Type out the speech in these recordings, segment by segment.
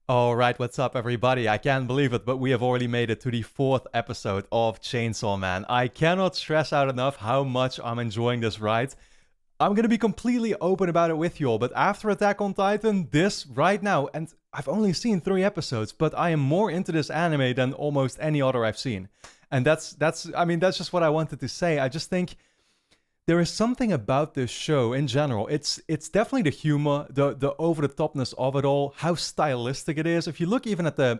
Alright, what's up everybody? I can't believe it, but we have already made it to the 4th episode of Chainsaw Man. I cannot stress out enough how much I'm enjoying this ride. I'm gonna be completely open about it with you all, but after Attack on Titan, this right now, and I've only seen 3 episodes, but I am more into this anime than almost any other I've seen. And that's just what I wanted to say. I just think there is something about this show in general. It's definitely the humor, the over the topness of it all, how stylistic it is. If you look even at the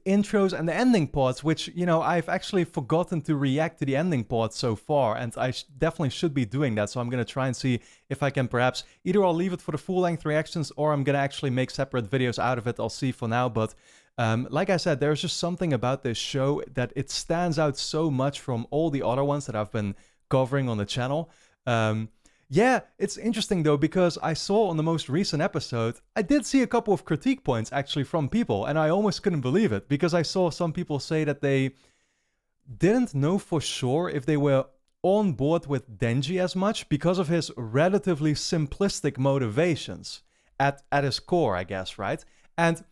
intros and the ending parts, which I've actually forgotten to react to the ending parts so far, and I definitely should be doing that. So I'm gonna try and see if I can perhaps either I'll leave it for the full length reactions or I'm gonna actually make separate videos out of it. I'll see for now, but. Like I said, there's just something about this show that it stands out so much from all the other ones that I've been covering on the channel. Yeah, it's interesting though, because I saw on the most recent episode, I did see a couple of critique points actually from people, and I almost couldn't believe it, because I saw some people say that they didn't know for sure if they were on board with Denji as much because of his relatively simplistic motivations at his core, I guess, right? And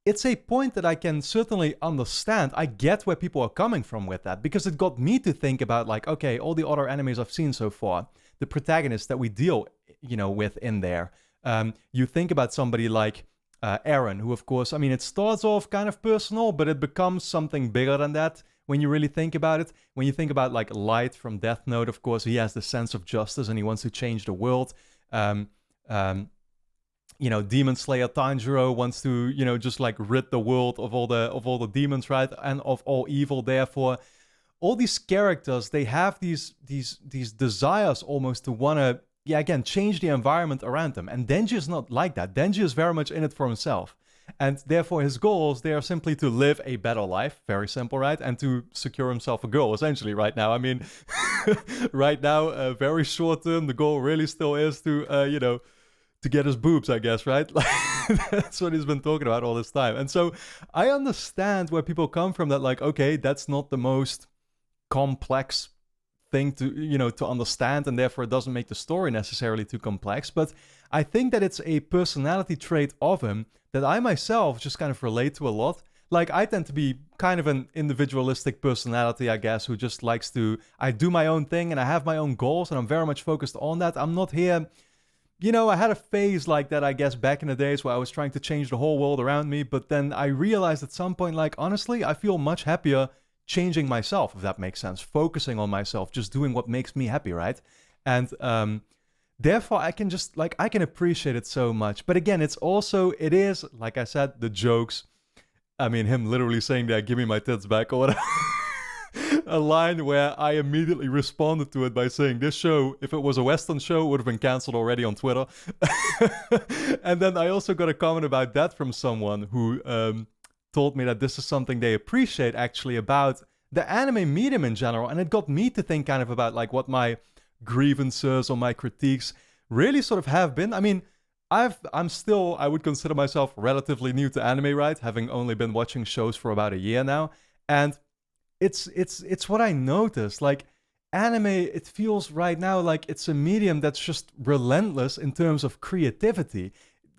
it's a point that I can certainly understand. I get where people are coming from with that, because it got me to think about, like, okay, all the other animes I've seen so far, the protagonists that we deal, with in there. You think about somebody like Eren, who, of course, it starts off kind of personal, but it becomes something bigger than that when you really think about it. When you think about, like, Light from Death Note, of course, he has the sense of justice and he wants to change the world. Demon Slayer Tanjiro wants to, just like rid the world of all the demons, right? And of all evil. Therefore, all these characters, they have these desires almost to want to, again, change the environment around them. And Denji is not like that. Denji is very much in it for himself. And therefore, his goals, they are simply to live a better life. Very simple, right? And to secure himself a girl, essentially, right now. Right now, very short term, the goal really still is to, to get his boobs, I guess, right? Like, that's what he's been talking about all this time. And so I understand where people come from, that, like, okay, that's not the most complex thing to understand, and therefore it doesn't make the story necessarily too complex. But I think that it's a personality trait of him that I myself just kind of relate to a lot. Like, I tend to be kind of an individualistic personality, I guess, who just likes to, I do my own thing and I have my own goals and I'm very much focused on that. I'm not here. I had a phase like that, I guess, back in the days where I was trying to change the whole world around me, but then I realized at some point, like, honestly, I feel much happier changing myself, if that makes sense, focusing on myself, just doing what makes me happy, right? And therefore, I can just, like, I can appreciate it so much. But again, it is, like I said, the jokes. Him literally saying that, give me my tits back, or whatever. A line where I immediately responded to it by saying, this show, if it was a Western show, would have been cancelled already on Twitter. And then I also got a comment about that from someone who told me that this is something they appreciate, actually, about the anime medium in general. And it got me to think kind of about, like, what my grievances or my critiques really sort of have been. I would consider myself relatively new to anime, right? Having only been watching shows for about a year now. And it's what I noticed. Like, anime, it feels right now like it's a medium that's just relentless in terms of creativity.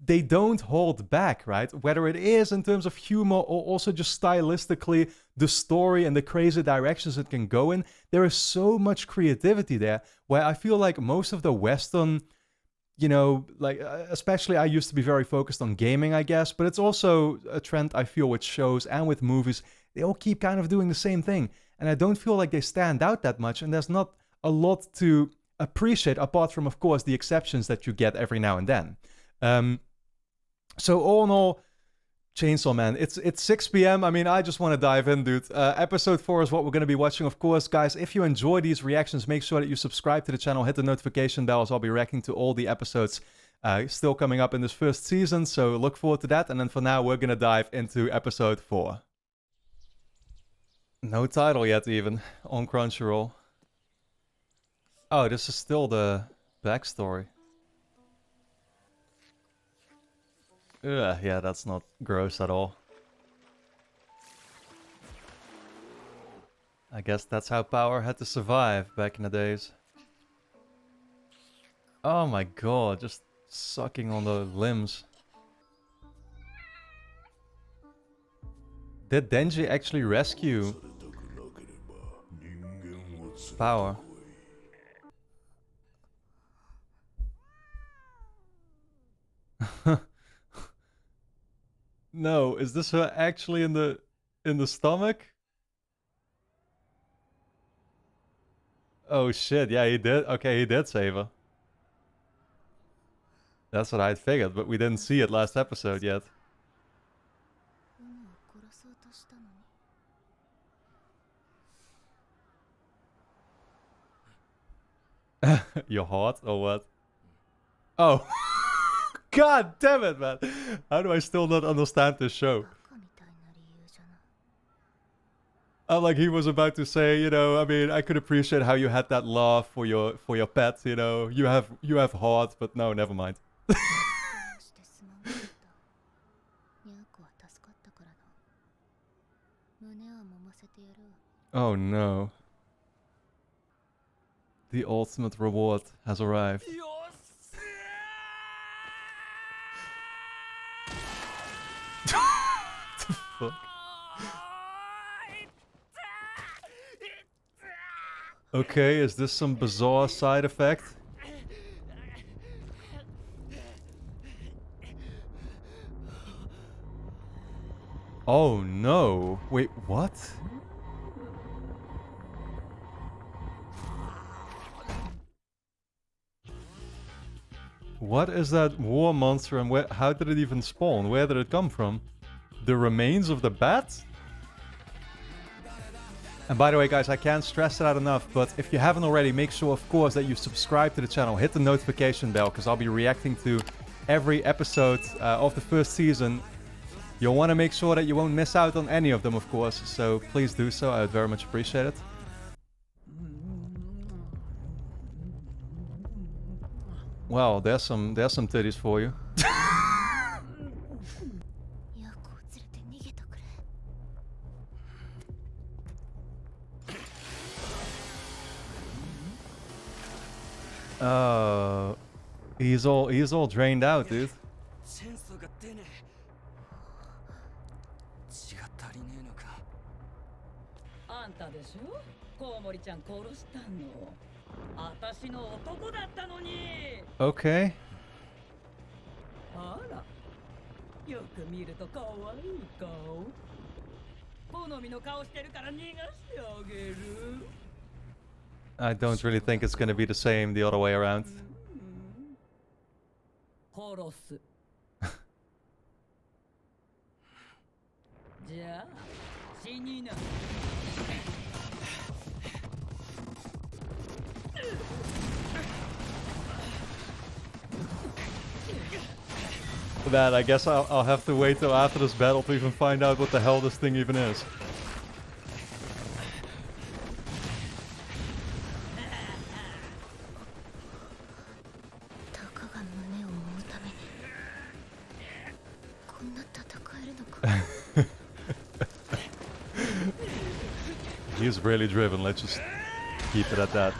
They don't hold back, right? Whether it is in terms of humor or also just stylistically, the story and the crazy directions it can go in, there is so much creativity there, where I feel like most of the Western, especially I used to be very focused on gaming, I guess, but it's also a trend I feel with shows and with movies. They all keep kind of doing the same thing. And I don't feel like they stand out that much. And there's not a lot to appreciate, apart from, of course, the exceptions that you get every now and then. So all in all, Chainsaw Man, it's 6 p.m. I just want to dive in, dude. Episode 4 is what we're going to be watching, of course. Guys, if you enjoy these reactions, make sure that you subscribe to the channel, hit the notification bell, as I'll be reacting to all the episodes still coming up in this first season. So look forward to that. And then for now, we're going to dive into episode 4. No title yet, even, on Crunchyroll. Oh, this is still the backstory. Ugh, yeah, that's not gross at all. I guess that's how power had to survive back in the days. Oh my god, just sucking on the limbs. Did Denji actually rescue Power? No, is this her actually in the stomach? Oh shit, yeah, he did. Okay, he did save her. That's what I had figured, but we didn't see it last episode yet. Your heart or what? Oh. God damn it, man. How do I still not understand this show? Like he was about to say, you know, I mean, I could appreciate how you had that love for your pet, you know. You have heart, but no, never mind. Oh no. The ultimate reward has arrived. The fuck? Okay, is this some bizarre side effect? Oh no. Wait, what? What is that war monster and where, how did it even spawn? Where did it come from? The remains of the bat? And by the way, guys, I can't stress that enough, but if you haven't already, make sure, of course, that you subscribe to the channel. Hit the notification bell, because I'll be reacting to every episode of the first season. You'll want to make sure that you won't miss out on any of them, of course. So please do so. I would very much appreciate it. Well, there's some titties for you. He's all drained out, dude. Okay. I don't really think it's gonna be the same the other way around. Man, I guess I'll have to wait till after this battle to even find out what the hell this thing even is. He's really driven, let's just keep it at that.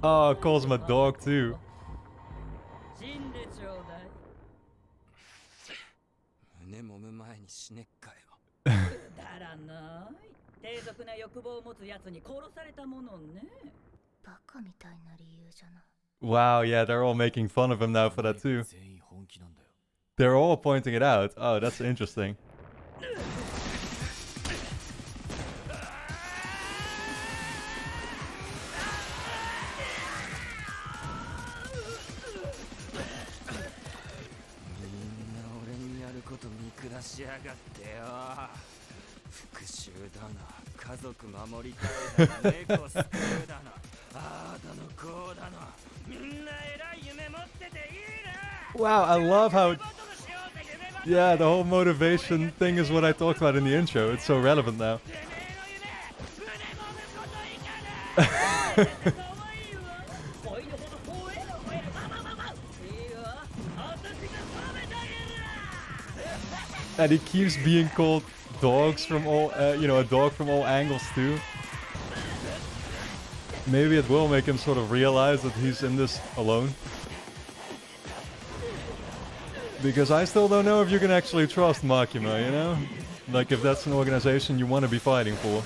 Oh, calls him a dog too. Wow, yeah, they're all making fun of him now for that too. They're all pointing it out. Oh, that's interesting. Wow, I love how... Yeah, the whole motivation thing is what I talked about in the intro. It's so relevant now. And he keeps being called dogs from all, a dog from all angles too. Maybe it will make him sort of realize that he's in this alone. Because I still don't know if you can actually trust Makima, you know? Like, if that's an organization you want to be fighting for.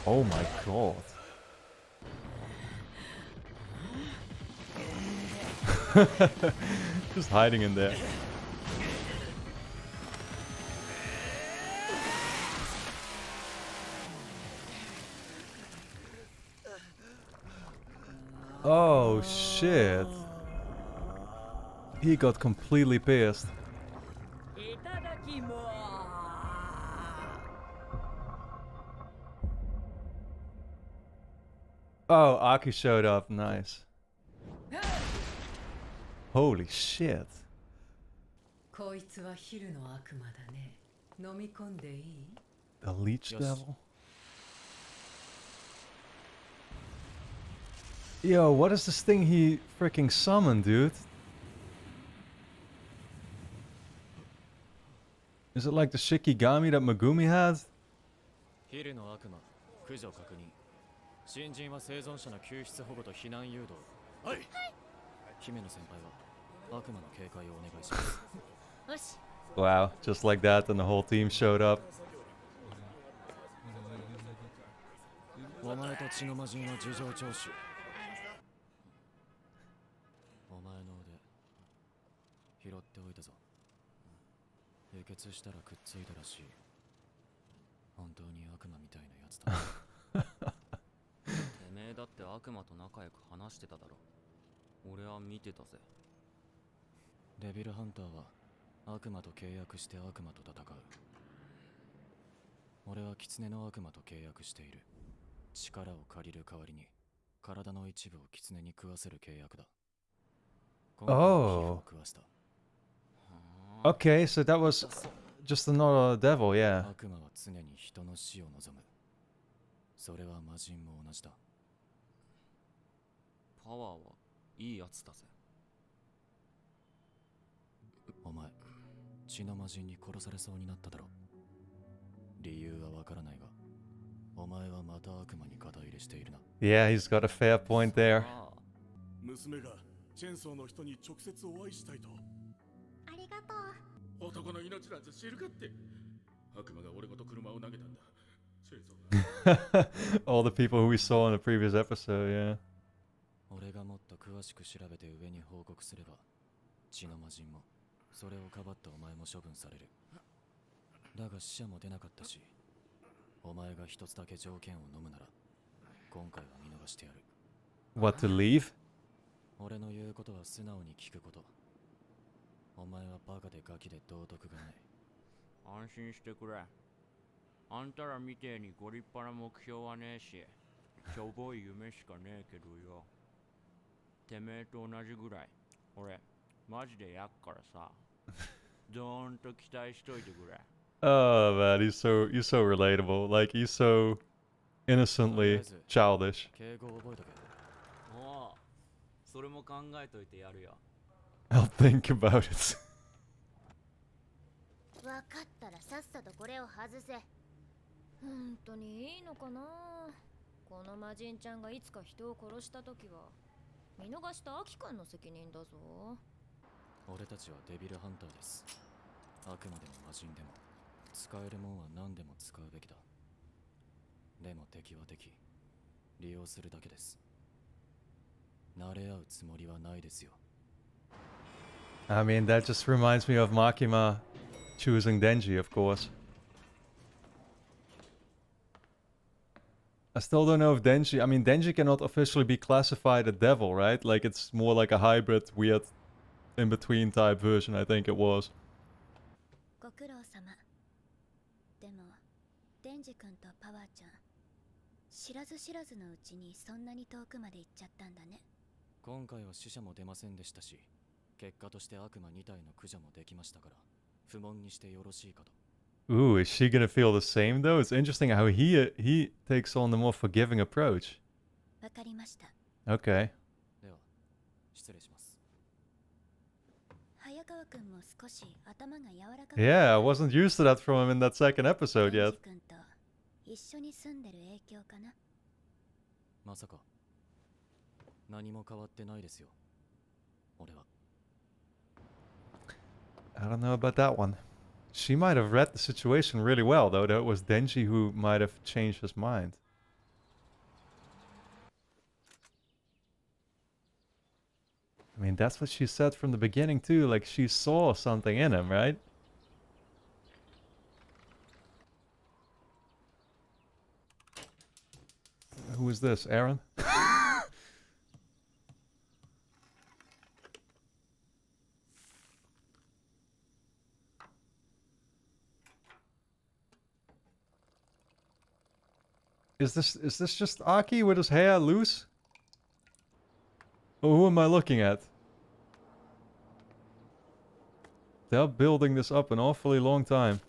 Oh my god. Just hiding in there. Oh shit. He got completely pissed. Oh, Aki showed up. Nice. Holy shit. The Leech Devil? Yo, what is this thing he freaking summoned, dude? Is it like the Shikigami that Megumi had? Wow, just like that, and the whole team showed up. Oh. Okay, so that was just another devil, yeah. Yeah, he's got a fair point there. All the people who we saw in the previous episode, yeah. What, to leave? Oh man, he's so relatable. Like, he's so innocently childish. I'll think about it. I mean, that just reminds me of Makima choosing Denji, of course. I still don't know if Denji... I mean, Denji cannot officially be classified a devil, right? Like, it's more like a hybrid, weird, in-between type version, I think it was. Ooh, is she gonna feel the same though? It's interesting how he takes on the more forgiving approach. Okay. Yeah, I wasn't used to that from him in that second episode yet. I don't know about that one. She might have read the situation really well, though. That it was Denji who might have changed his mind. I mean, that's what she said from the beginning, too. Like, she saw something in him, right? Who is this? Aaron? Is this just Aki with his hair loose? Oh, who am I looking at? They're building this up an awfully long time.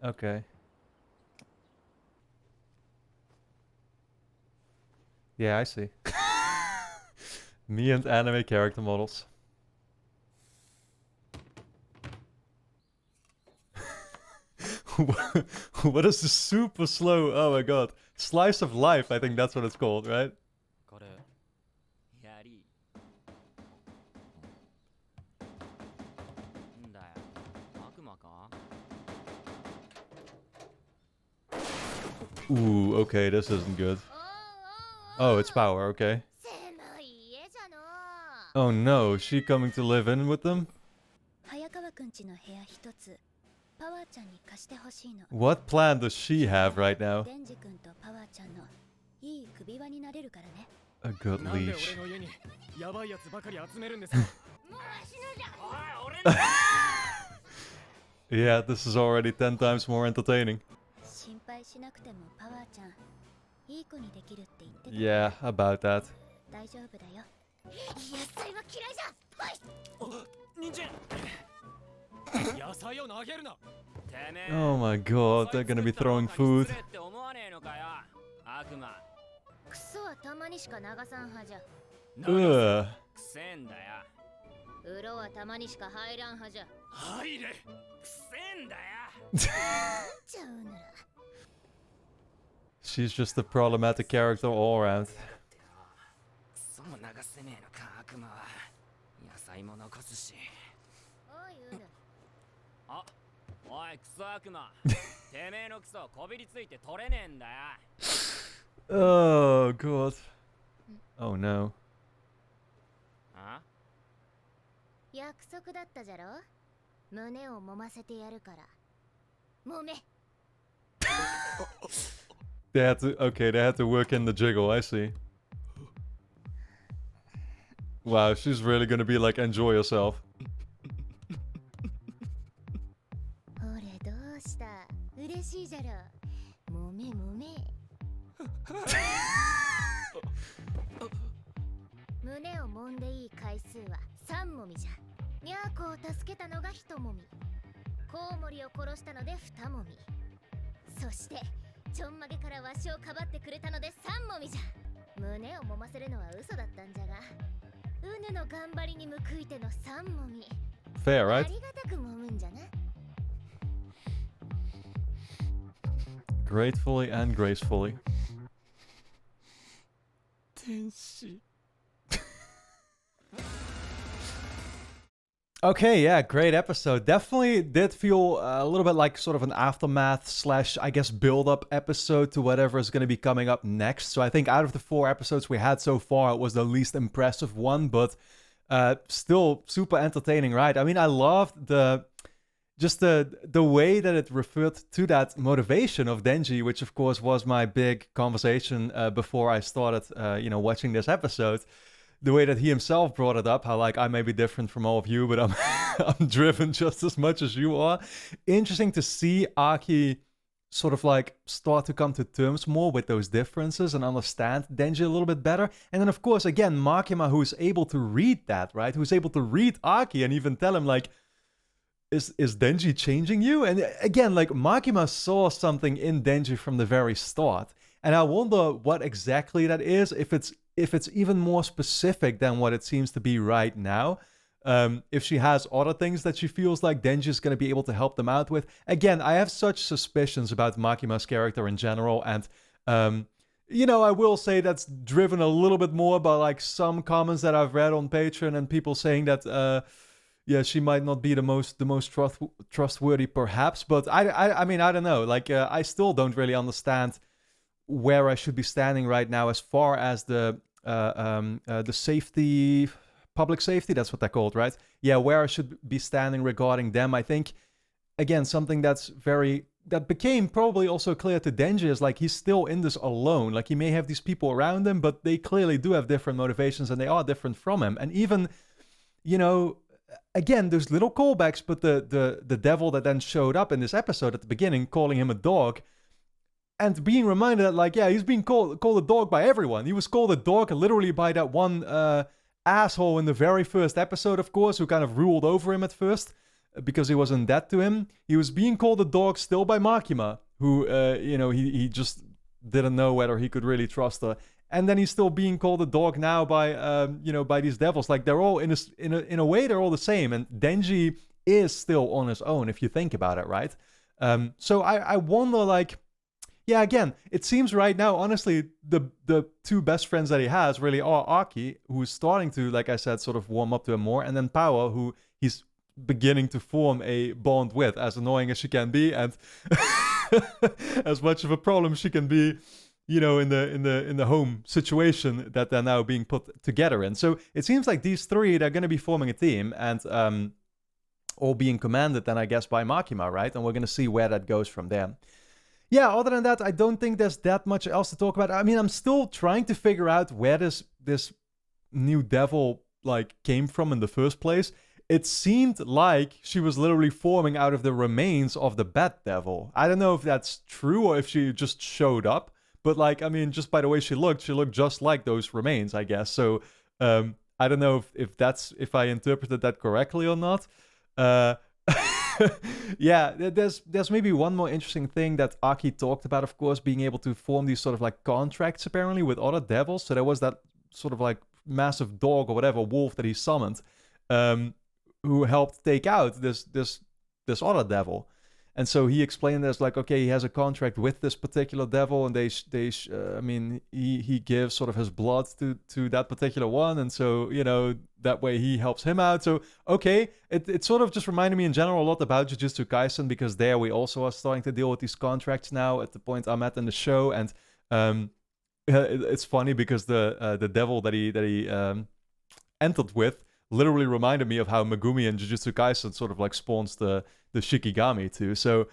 Okay. Yeah, I see. Me and anime character models. What is the super slow? Oh my god. Slice of life, I think that's what it's called, right? Ooh, okay, this isn't good. Oh, it's power, okay. Oh no, is she coming to live in with them? What plan does she have right now? A good leash. Yeah, this is already 10 times more entertaining. Yeah, about that. Oh my god, they're gonna be throwing food. Ugh. She's just a problematic character all around. Oh god. Oh no. They had to work in the jiggle, I see. Wow, she's really gonna be like, enjoy yourself. Fair, right? Gratefully and gracefully. Denji. Okay, yeah, great episode. Definitely did feel a little bit like sort of an aftermath slash, I guess, build-up episode to whatever is going to be coming up next. So I think out of the 4 episodes we had so far, it was the least impressive one, but still super entertaining, right? I mean, I loved the way that it referred to that motivation of Denji, which of course was my big conversation before I started, watching this episode. The way that he himself brought it up, how like I may be different from all of you, but I'm driven just as much as you are. Interesting to see Aki sort of like start to come to terms more with those differences and understand Denji a little bit better. And then of course, again, Makima, who's able to read that, right? Who's able to read Aki and even tell him like, is Denji changing you? And again, like Makima saw something in Denji from the very start. And I wonder what exactly that is, if it's even more specific than what it seems to be right now. If she has other things that she feels like Denji is going to be able to help them out with. Again, I have such suspicions about Makima's character in general, and I will say that's driven a little bit more by like some comments that I've read on Patreon and people saying that she might not be the most trustworthy perhaps, but I mean, I don't know. Like I still don't really understand where I should be standing right now as far as the safety, public safety, that's what they're called, right? Yeah, where I should be standing regarding them. I think, again, something that became probably also clear to Denji is like he's still in this alone. Like he may have these people around him, but they clearly do have different motivations and they are different from him. And even, again, there's little callbacks, but the devil that then showed up in this episode at the beginning, calling him a dog, and being reminded that, like, yeah, he's being called a dog by everyone. He was called a dog literally by that one asshole in the very first episode, of course, who kind of ruled over him at first because he was in debt to him. He was being called a dog still by Makima, who, he just didn't know whether he could really trust her. And then he's still being called a dog now by, by these devils. Like, they're all, in a way, they're all the same. And Denji is still on his own, if you think about it, right? So I wonder, like, yeah, again, it seems right now, honestly, the two best friends that he has really are Aki, who's starting to, like I said, sort of warm up to him more, and then Power, who he's beginning to form a bond with, as annoying as she can be, and as much of a problem she can be, in the home situation that they're now being put together in. So it seems like these three, they're going to be forming a team, and all being commanded then, I guess, by Makima, right? And we're going to see where that goes from there. Yeah, other than that, I don't think there's that much else to talk about. I mean, I'm still trying to figure out where this new devil, like, came from in the first place. It seemed like she was literally forming out of the remains of the Bat Devil. I don't know if that's true or if she just showed up. But, like, I mean, just by the way she looked just like those remains, I guess. So, I don't know if I interpreted that correctly or not. Yeah, there's maybe one more interesting thing that Aki talked about, of course, being able to form these sort of like contracts apparently with other devils. So there was that sort of like massive dog or whatever wolf that he summoned, who helped take out this other devil. And so he explained there's like, okay, he has a contract with this particular devil, and he gives sort of his blood to that particular one, and so that way he helps him out. So okay, it sort of just reminded me in general a lot about Jujutsu Kaisen, because there we also are starting to deal with these contracts now at the point I'm at in the show, and it's funny because the devil that he entered with literally reminded me of how Megumi and Jujutsu Kaisen sort of like spawns the Shikigami too. So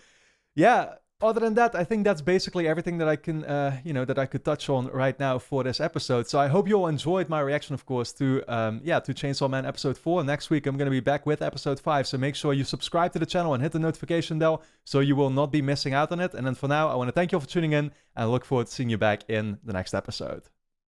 yeah, other than that, I think that's basically everything that I can, that I could touch on right now for this episode. So I hope you all enjoyed my reaction, of course, to Chainsaw Man episode 4. Next week, I'm going to be back with episode 5. So make sure you subscribe to the channel and hit the notification bell so you will not be missing out on it. And then for now, I want to thank you all for tuning in and I look forward to seeing you back in the next episode.